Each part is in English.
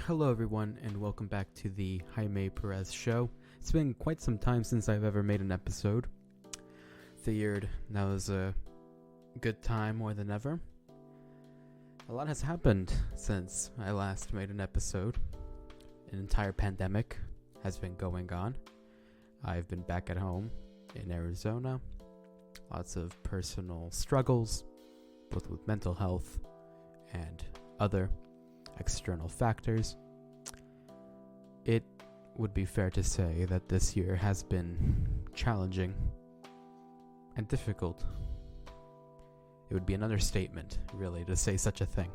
Hello, everyone, and welcome back to the Jaime Perez show. It's been quite some time since I've ever made an episode. Figured now is a good time more than ever. A lot has happened since I last made an episode. An entire pandemic has been going on. I've been back at home in Arizona. Lots of personal struggles, both with mental health and other external factors. It would be fair to say that this year has been challenging and difficult. It would be an understatement, really, to say such a thing.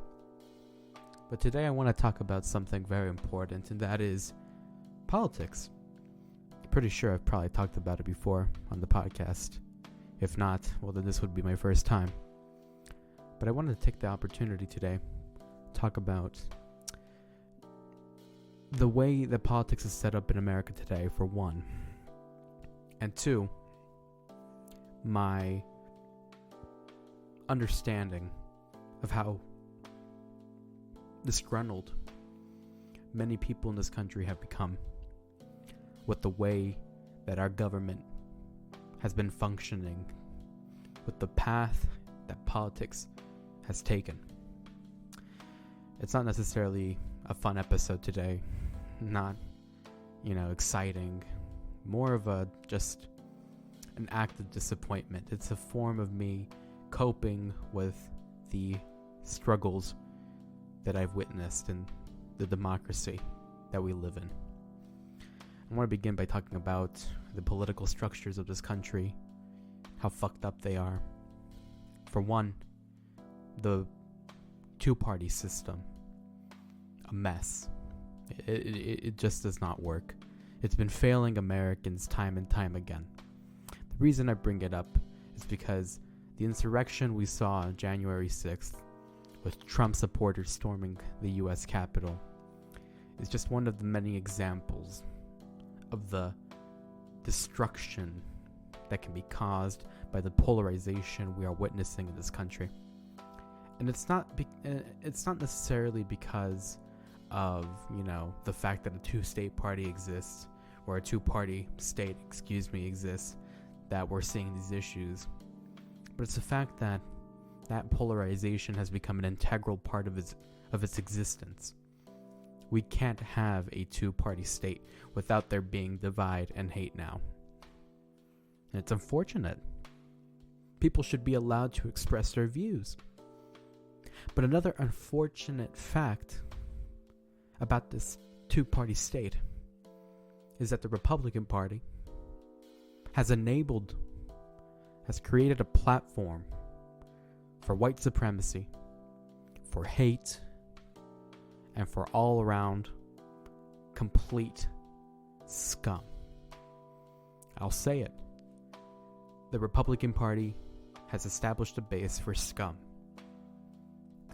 But today I want to talk about something very important, and that is politics. I'm pretty sure I've probably talked about it before on the podcast. If not, well, then this would be my first time. But I wanted to take the opportunity today to talk about the way that politics is set up in America today, for one. And two, my understanding of how disgruntled many people in this country have become with the way that our government has been functioning, with the path that politics has taken. It's not necessarily a fun episode today, not, exciting, more of just an act of disappointment. It's a form of me coping with the struggles that I've witnessed in the democracy that we live in. I want to begin by talking about the political structures of this country, how fucked up they are. For one, the two-party system, a mess. It just does not work. It's been failing Americans time and time again. The reason I bring it up is because the insurrection we saw on January 6th, with Trump supporters storming the U.S. Capitol, is just one of the many examples of the destruction that can be caused by the polarization we are witnessing in this country. And it's not necessarily because of, the fact that a two-state party exists, or a two-party state, exists, that we're seeing these issues. But it's the fact that that polarization has become an integral part of its existence. We can't have a two-party state without there being divide and hate now. And it's unfortunate. People should be allowed to express their views. But another unfortunate fact about this two-party state is that the Republican Party has created a platform for white supremacy, for hate, and for all-around complete scum. I'll say it. The Republican Party has established a base for scum.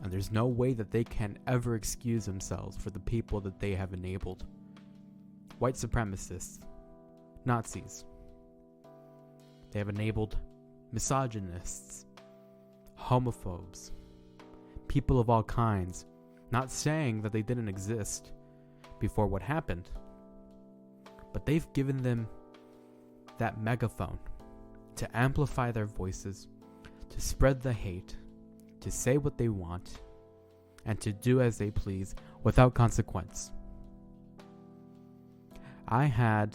And there's no way that they can ever excuse themselves for the people that they have enabled. White supremacists, Nazis. They have enabled misogynists, homophobes, people of all kinds, not saying that they didn't exist before what happened, but they've given them that megaphone to amplify their voices, to spread the hate, to say what they want, and to do as they please without consequence. I had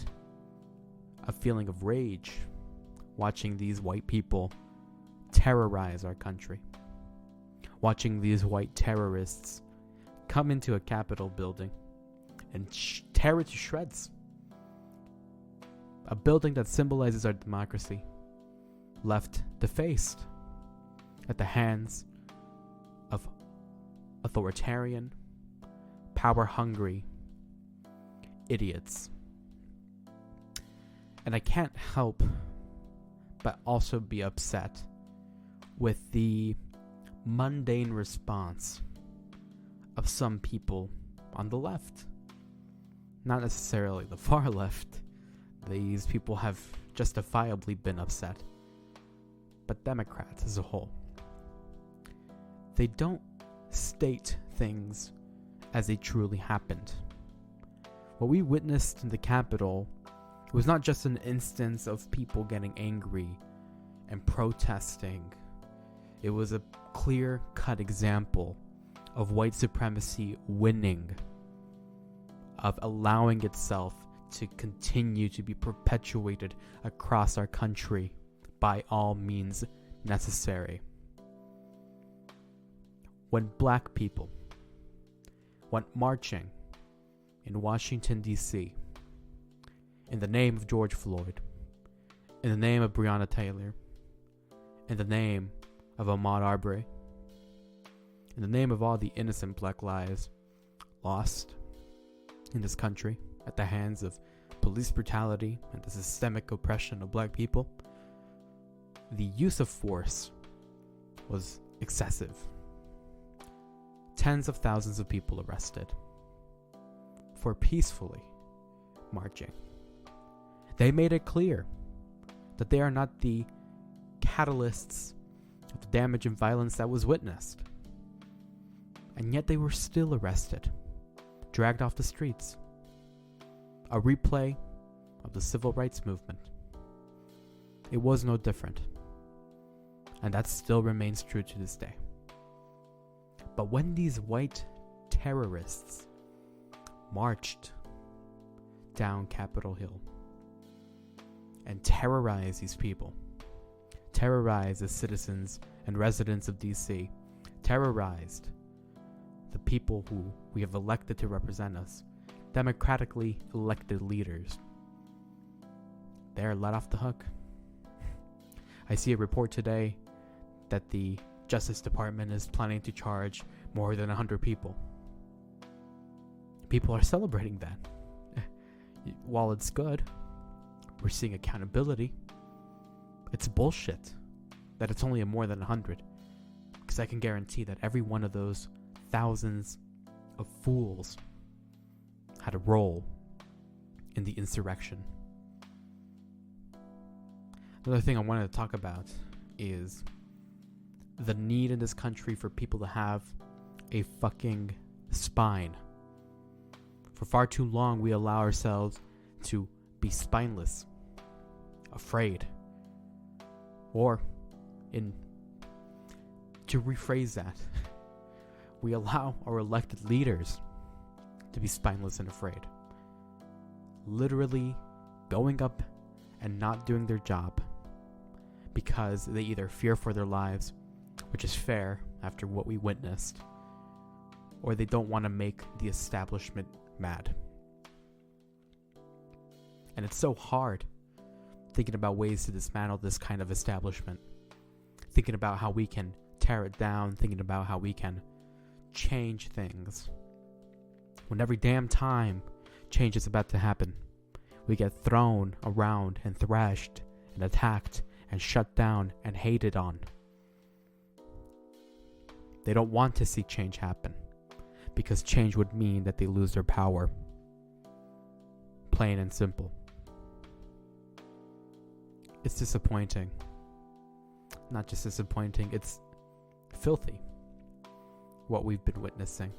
a feeling of rage watching these white people terrorize our country, watching these white terrorists come into a Capitol building and tear it to shreds. A building that symbolizes our democracy, left defaced at the hands of authoritarian, power-hungry idiots. And I can't help but also be upset with the mundane response of some people on the left. Not necessarily the far left. These people have justifiably been upset. But Democrats as a whole. They don't state things as they truly happened. What we witnessed in the Capitol was not just an instance of people getting angry and protesting. It was a clear-cut example of white supremacy winning, of allowing itself to continue to be perpetuated across our country by all means necessary. When black people went marching in Washington, D.C., in the name of George Floyd, in the name of Breonna Taylor, in the name of Ahmaud Arbery, in the name of all the innocent black lives lost in this country at the hands of police brutality and the systemic oppression of black people, the use of force was excessive. Tens of thousands of people arrested for peacefully marching. They made it clear that they are not the catalysts of the damage and violence that was witnessed. And yet they were still arrested, dragged off the streets. A replay of the civil rights movement. It was no different. And that still remains true to this day. But when these white terrorists marched down Capitol Hill and terrorized these people, terrorized the citizens and residents of DC, terrorized the people who we have elected to represent us, democratically elected leaders, they're let off the hook. I see a report today that the Justice Department is planning to charge more than 100 people. People are celebrating that. While it's good, we're seeing accountability. It's bullshit that it's only more than 100. Because I can guarantee that every one of those thousands of fools had a role in the insurrection. Another thing I wanted to talk about is the need in this country for people to have a fucking spine. For far too long, we allow ourselves to be spineless, afraid, or to rephrase that, we allow our elected leaders to be spineless and afraid. Literally going up and not doing their job because they either fear for their lives, which is fair after what we witnessed, or they don't want to make the establishment mad. And it's so hard thinking about ways to dismantle this kind of establishment, thinking about how we can tear it down, thinking about how we can change things. When every damn time change is about to happen, we get thrown around and thrashed and attacked and shut down and hated on. They don't want to see change happen because change would mean that they lose their power. Plain and simple. It's disappointing. Not just disappointing, it's filthy what we've been witnessing.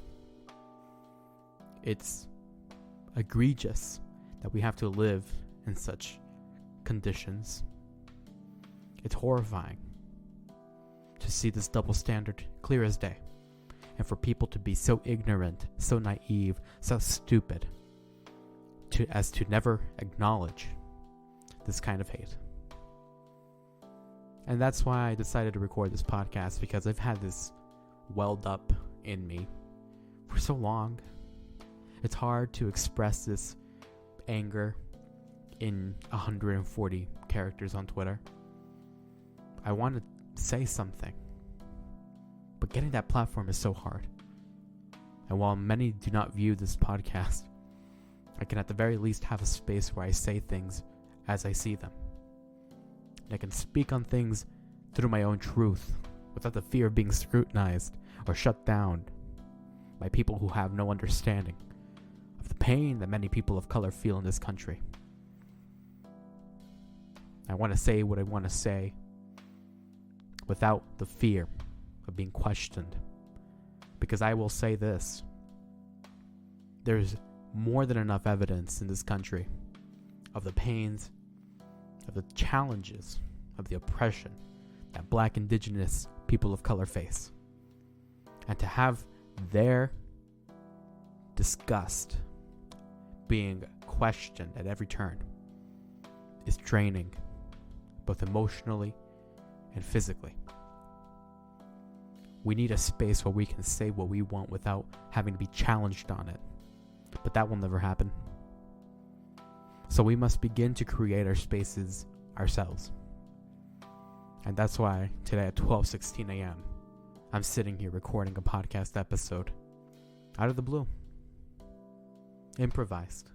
It's egregious that we have to live in such conditions. It's horrifying to see this double standard clear as day, and for people to be so ignorant, so naive, so stupid as to never acknowledge this kind of hate. And that's why I decided to record this podcast, because I've had this welled up in me for so long. It's hard to express this anger in 140 characters on Twitter. I want to say something, but getting that platform is so hard. And while many do not view this podcast, I can at the very least have a space where I say things as I see them. And I can speak on things through my own truth, without the fear of being scrutinized or shut down by people who have no understanding of the pain that many people of color feel in this country. I want to say what I want to say without the fear of being questioned. Because I will say this: there's more than enough evidence in this country of the pains, of the challenges, of the oppression that Black, Indigenous people of color face. And to have their disgust being questioned at every turn is draining, both emotionally and physically. We need a space where we can say what we want without having to be challenged on it. But that will never happen. So we must begin to create our spaces ourselves. And that's why today at 12:16 a.m., I'm sitting here recording a podcast episode out of the blue. Improvised.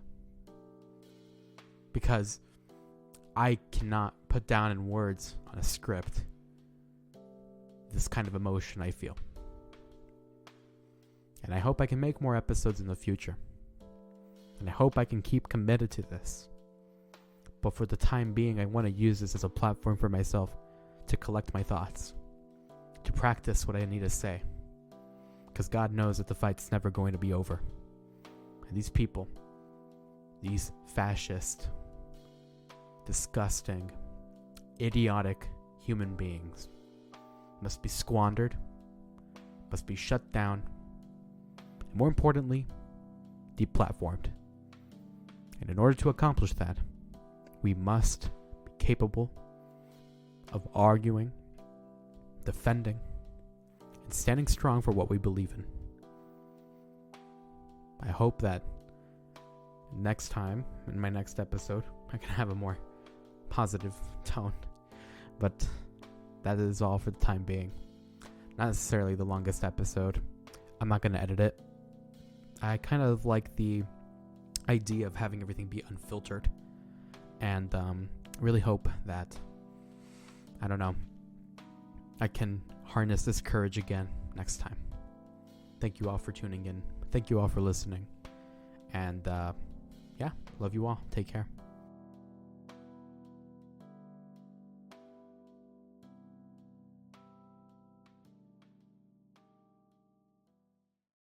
Because I cannot put down in words on a script this kind of emotion I feel. And I hope I can make more episodes in the future. And I hope I can keep committed to this. But for the time being, I want to use this as a platform for myself to collect my thoughts, to practice what I need to say. Because God knows that the fight's never going to be over. And these people, these fascist, disgusting, idiotic human beings must be squandered, must be shut down, and more importantly, deplatformed. And in order to accomplish that, we must be capable of arguing, defending, and standing strong for what we believe in. I hope that next time, in my next episode, I can have a more positive tone. But that is all for the time being. Not necessarily the longest episode. I'm not going to edit it. I kind of like the idea of having everything be unfiltered. And really hope that, I can harness this courage again next time. Thank you all for tuning in. Thank you all for listening. And love you all. Take care.